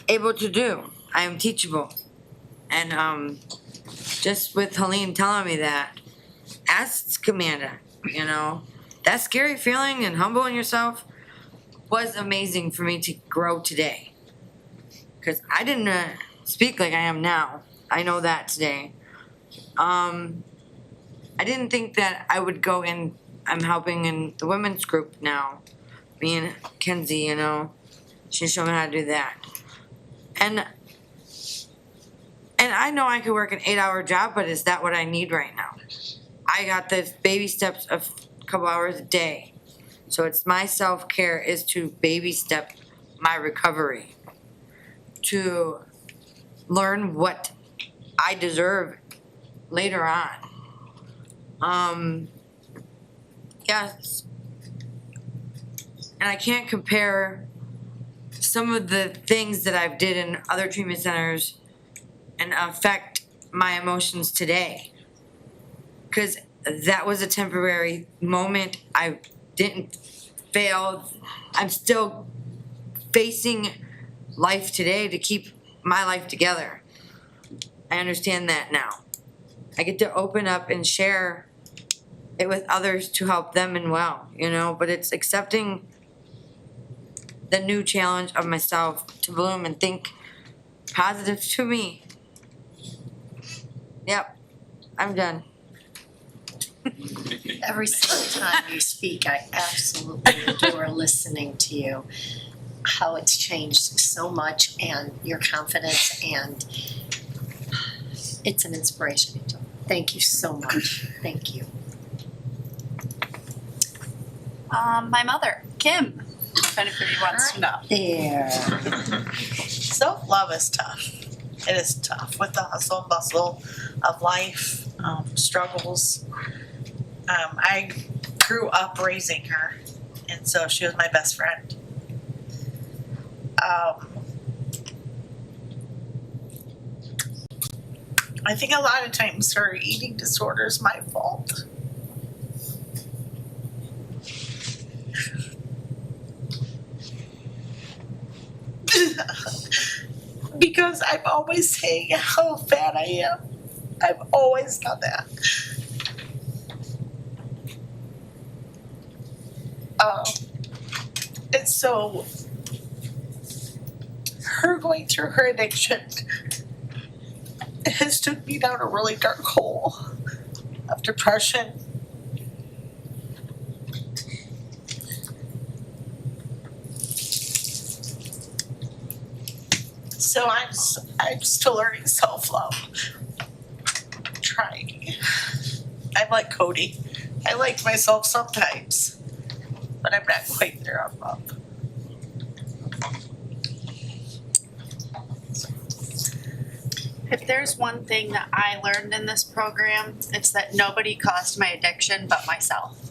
able to do. I am teachable. And just with Helene telling me that, ask Amanda, you know, that scary feeling and humbling yourself was amazing for me to grow today. Because I didn't speak like I am now. I know that today. I didn't think that I would go in. I'm helping in the women's group now. Me and Kenzie, you know, she showed me how to do that. And I know I could work an 8-hour job, but is that what I need right now? I got the baby steps of a couple hours a day. So it's my self-care is to baby step my recovery. To learn what I deserve later on. Yes. And I can't compare some of the things that I've did in other treatment centers and affect my emotions today. Cause that was a temporary moment. I didn't fail. I'm still facing life today to keep my life together. I understand that now. I get to open up and share it with others to help them and well, you know, but it's accepting the new challenge of myself to bloom and think positive to me. Yep, I'm done. Every single time you speak, I absolutely adore listening to you. How it's changed so much and your confidence, and it's an inspiration. Thank you so much. Thank you. My mother, Kim, if anybody wants to know. There. Self-love is tough. It is tough with the hustle and bustle of life, struggles. I grew up raising her, and so she was my best friend. I think a lot of times her eating disorder is my fault. Because I'm always saying how fat I am. I've always done that. And so her going through her addiction has took me down a really dark hole of depression. So I'm still learning self-love. I'm trying. I'm like Cody. I like myself sometimes, but I'm not quite there on love. If there's one thing that I learned in this program, it's that nobody caused my addiction but myself.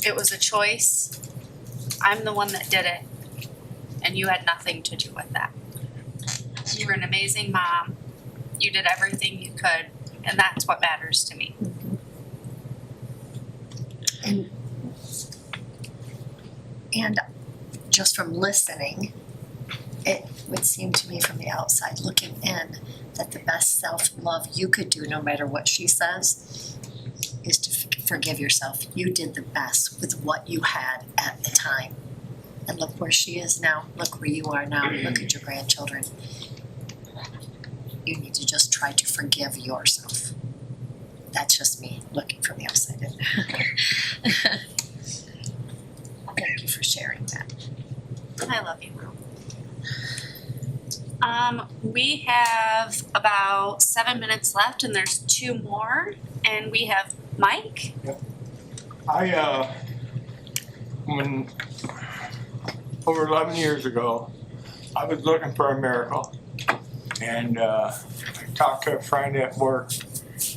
It was a choice. I'm the one that did it, and you had nothing to do with that. You were an amazing mom. You did everything you could, and that's what matters to me. And just from listening, it would seem to me from the outside looking in that the best self-love you could do, no matter what she says, is to forgive yourself. You did the best with what you had at the time. And look where she is now. Look where you are now. Look at your grandchildren. You need to just try to forgive yourself. That's just me looking from the outside in. Thank you for sharing that. I love you. We have about 7 minutes left, and there's 2 more, and we have Mike. When over 11 years ago, I was looking for a miracle, and I talked to a friend at work,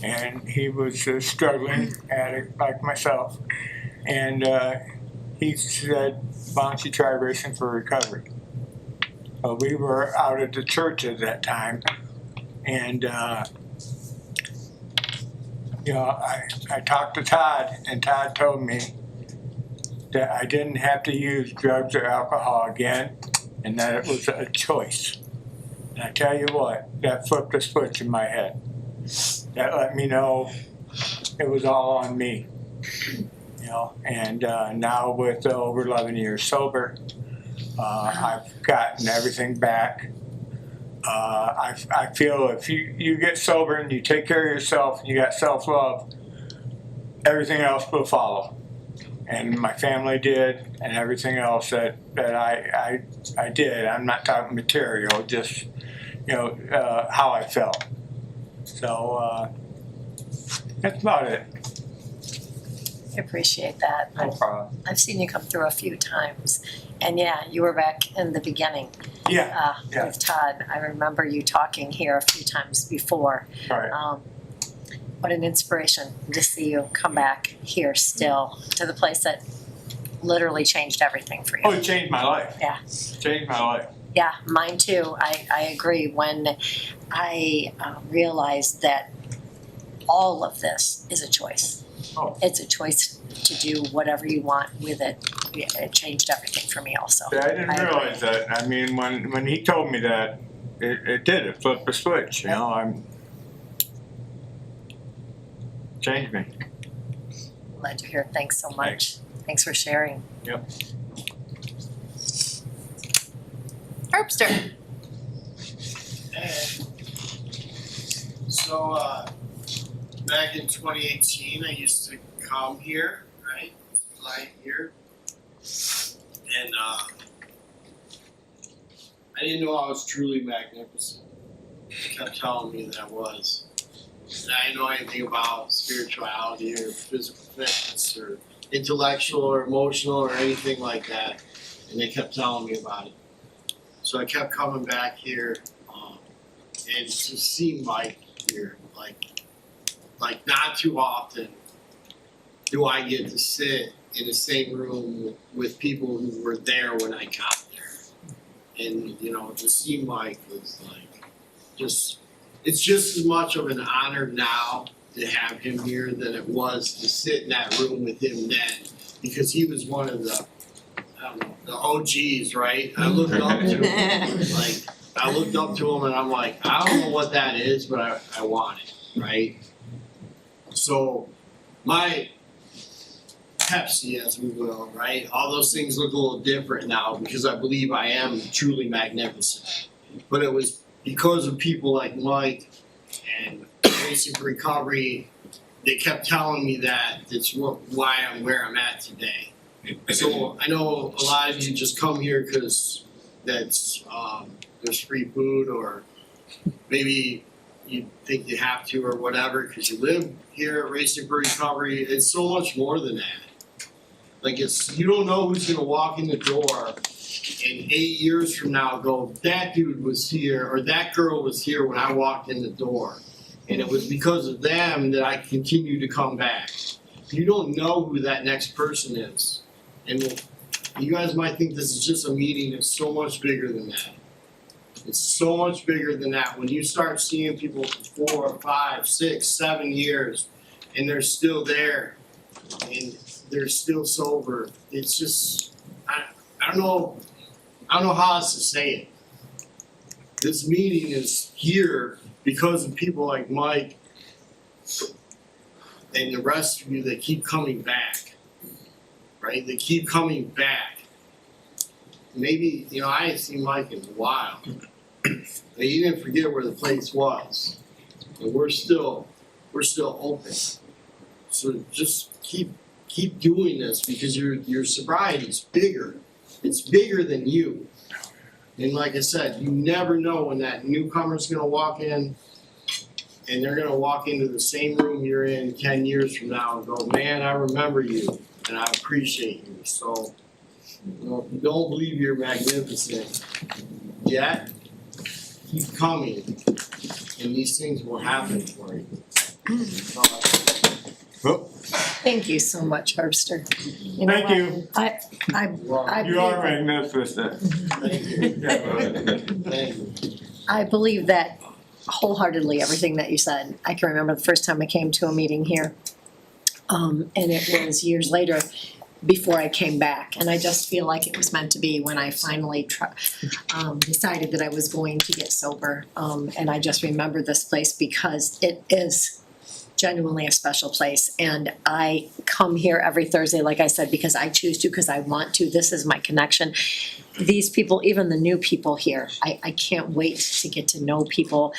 and he was a struggling addict like myself, and he said, "Why don't you try Racing for Recovery?" We were out at the church at that time, and I talked to Todd, and Todd told me that I didn't have to use drugs or alcohol again, and that it was a choice. And I tell you what, that flipped a switch in my head. That let me know it was all on me. And now with over 11 years sober, I've gotten everything back. I feel if you get sober and you take care of yourself and you got self-love, everything else will follow. And my family did, and everything else that I did. I'm not talking material, just how I felt. So that's about it. I appreciate that. No problem. I've seen you come through a few times, and yeah, you were back in the beginning. Yeah. With Todd. I remember you talking here a few times before. Right. what an inspiration to see you come back here still to the place that literally changed everything for you. Oh, it changed my life. Yeah. Changed my life. Yeah, mine too. I agree. When I realized that all of this is a choice. Oh. It's a choice to do whatever you want with it. It changed everything for me also. Yeah, I didn't realize that. I mean, when he told me that, it did. It flipped the switch. You know, changed me. Glad you're here. Thanks so much. Thanks for sharing. Yep. Herbster. So, back in 2018, I used to come here, right? Client here. And, I didn't know I was truly magnificent. They kept telling me that I was. And I didn't know anything about spirituality or physical fitness or intellectual or emotional or anything like that. And they kept telling me about it. So I kept coming back here, and to see Mike here, like not too often do I get to sit in the same room with people who were there when I got there. And, you know, to see Mike was like, it's just as much of an honor now to have him here than it was to sit in that room with him then, because he was one of the, I don't know, the OGs, right? I looked up to him, I looked up to him and I'm like, I don't know what that is, but I want it, right? So my Pepsi, as we will, right? All those things look a little different now because I believe I am truly magnificent. But it was because of people like Mike and Racing for Recovery, they kept telling me that it's why I'm where I'm at today. So I know a lot of you just come here because that's there's free food, or maybe you think you have to or whatever because you live here at Racing for Recovery. It's so much more than that. Like, it's, you don't know who's gonna walk in the door and 8 years from now go, that dude was here or that girl was here when I walked in the door. And it was because of them that I continue to come back. You don't know who that next person is. And you guys might think this is just a meeting. It's so much bigger than that. It's so much bigger than that. When you start seeing people for 4, 5, 6, 7 years and they're still there and they're still sober, it's just, I don't know how else to say it. This meeting is here because of people like Mike and the rest of you that keep coming back, right? They keep coming back. Maybe, you know, I ain't seen Mike in a while. But he didn't forget where the place was. And we're still open. So just keep doing this because your sobriety is bigger. It's bigger than you. And like I said, you never know when that newcomer's gonna walk in and they're gonna walk into the same room you're in 10 years from now and go, man, I remember you and I appreciate you. So, you know, if you don't believe you're magnificent yet, keep coming and these things will happen for you. Thank you so much, Herbster. You know Thank you. You are magnificent. I believe that wholeheartedly, everything that you said. I can remember the first time I came to a meeting here. And it was years later before I came back. And I just feel like it was meant to be when I finally decided that I was going to get sober. And I just remember this place because it is genuinely a special place. And I come here every Thursday, like I said, because I choose to, because I want to. This is my connection. These people, even the new people here, I can't wait to get to know people.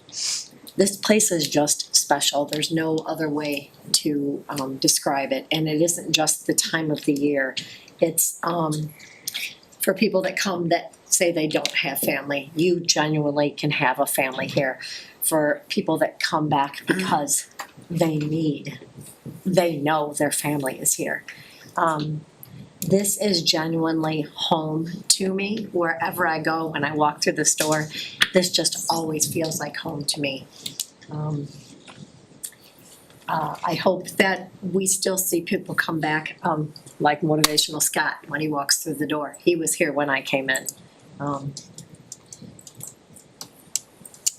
This place is just special. There's no other way to describe it. And it isn't just the time of the year. It's for people that come that say they don't have family. You genuinely can have a family here. For people that come back because they know their family is here. This is genuinely home to me. Wherever I go, when I walk through the store, this just always feels like home to me. I hope that we still see people come back, like Motivational Scott when he walks through the door. He was here when I came in.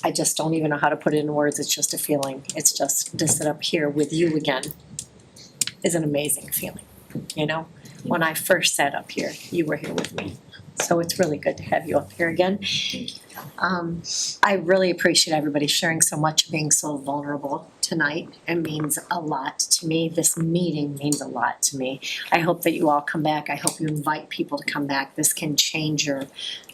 I just don't even know how to put it in words. It's just a feeling. It's just to sit up here with you again is an amazing feeling, you know? When I first sat up here, you were here with me. So it's really good to have you up here again. I really appreciate everybody sharing so much, being so vulnerable tonight. It means a lot to me. This meeting means a lot to me. I hope that you all come back. I hope you invite people to come back. This can change your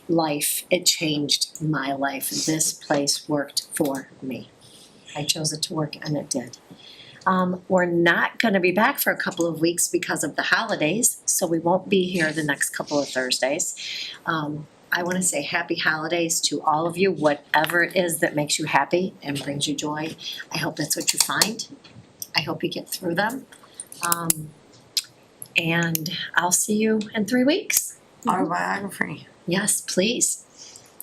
life. It changed my life. This place worked for me. I chose it to work and it did. We're not gonna be back for a couple of weeks because of the holidays, so we won't be here the next couple of Thursdays. I wanna say happy holidays to all of you, whatever it is that makes you happy and brings you joy. I hope that's what you find. I hope you get through them. And I'll see you in 3 weeks. Autobiography. Yes, please.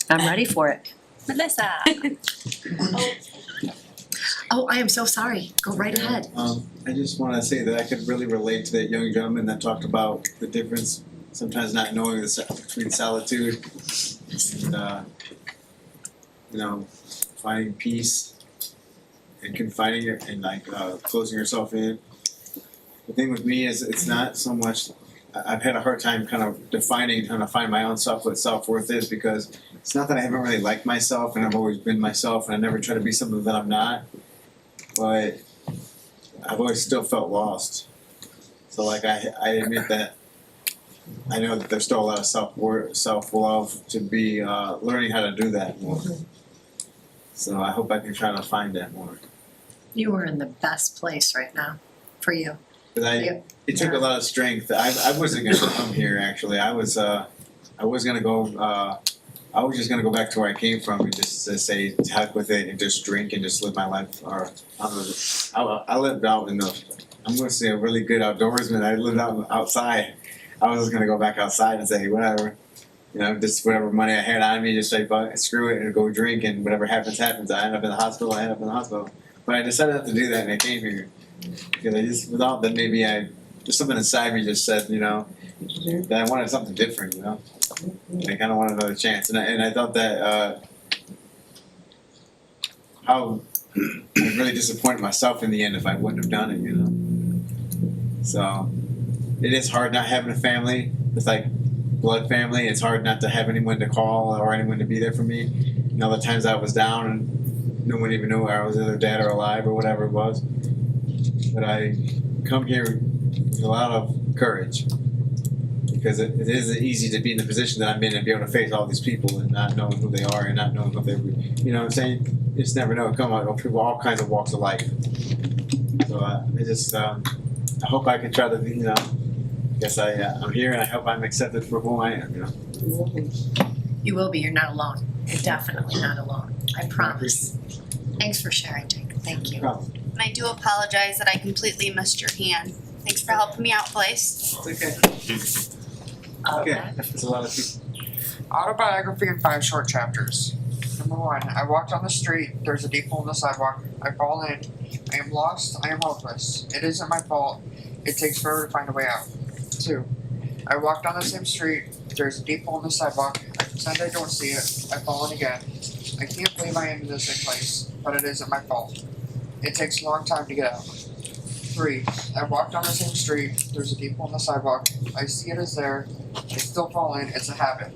I'm ready for it. Melissa. Oh, I am so sorry. Go right ahead. I just wanna say that I could really relate to that young gentleman that talked about the difference, sometimes not knowing between solitude and, you know, finding peace and confining it and closing yourself in. The thing with me is it's not so much, I've had a hard time kind of defining, trying to find my own self, what self-worth is, because it's not that I haven't really liked myself and I've always been myself and I never try to be something that I'm not, but I've always still felt lost. So like I admit that I know that there's still a lot of self-love to be learning how to do that more. So I hope I can try to find that more. You are in the best place right now for you. Because it took a lot of strength. I wasn't gonna come here actually. I was gonna go. I was just gonna go back to where I came from and just say to heck with it and just drink and just live my life. Or I lived out in the. I'm gonna say a really good outdoorsman. I lived out outside. I was just gonna go back outside and say whatever, you know, just whatever money I had on me, just say fuck, screw it and go drink and whatever happens happens. I end up in the hospital. I end up in the hospital. But I decided not to do that and I came here because I just without that maybe there's something inside me just said, you know, that I wanted something different, you know. I kind of wanted another chance, and I thought that how I really disappointed myself in the end if I wouldn't have done it, you know. So it is hard not having a family. It's like blood family. It's hard not to have anyone to call or anyone to be there for me. You know, the times I was down and no one even knew I was either dead or alive or whatever it was. But I come here with a lot of courage. Because it isn't easy to be in the position that I'm in and be able to face all these people and not knowing who they are and not knowing what they, you know what I'm saying? You just never know. Come on, people, all kinds of walks of life. So I just, I hope I can try to, you know, I guess I'm here and I hope I'm accepted for who I am, you know. You will be. You're not alone. You're definitely not alone. I promise. Thanks for sharing, Jake. Thank you. No problem. And I do apologize that I completely missed your hand. Thanks for helping me out, Blaze. It's okay. Okay, there's a lot of people. Autobiography in 5 short chapters. Number 1, I walked on the street, there's a deep hole in the sidewalk, I fall in, I am lost, I am hopeless, it isn't my fault, it takes forever to find a way out. 2, I walked on the same street, there's a deep hole in the sidewalk, I pretend I don't see it, I fall in again. I can't believe I am in this same place, but it isn't my fault. It takes a long time to get out. 3, I walked on the same street, there's a deep hole in the sidewalk, I see it is there, I still fall in, it's a habit.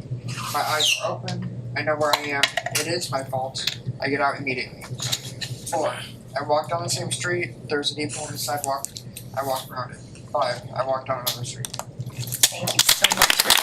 My eyes are open, I know where I am, it is my fault, I get out immediately. 4, I walked on the same street, there's a deep hole in the sidewalk, I walk around it. 5, I walked on another street. Thank you so much.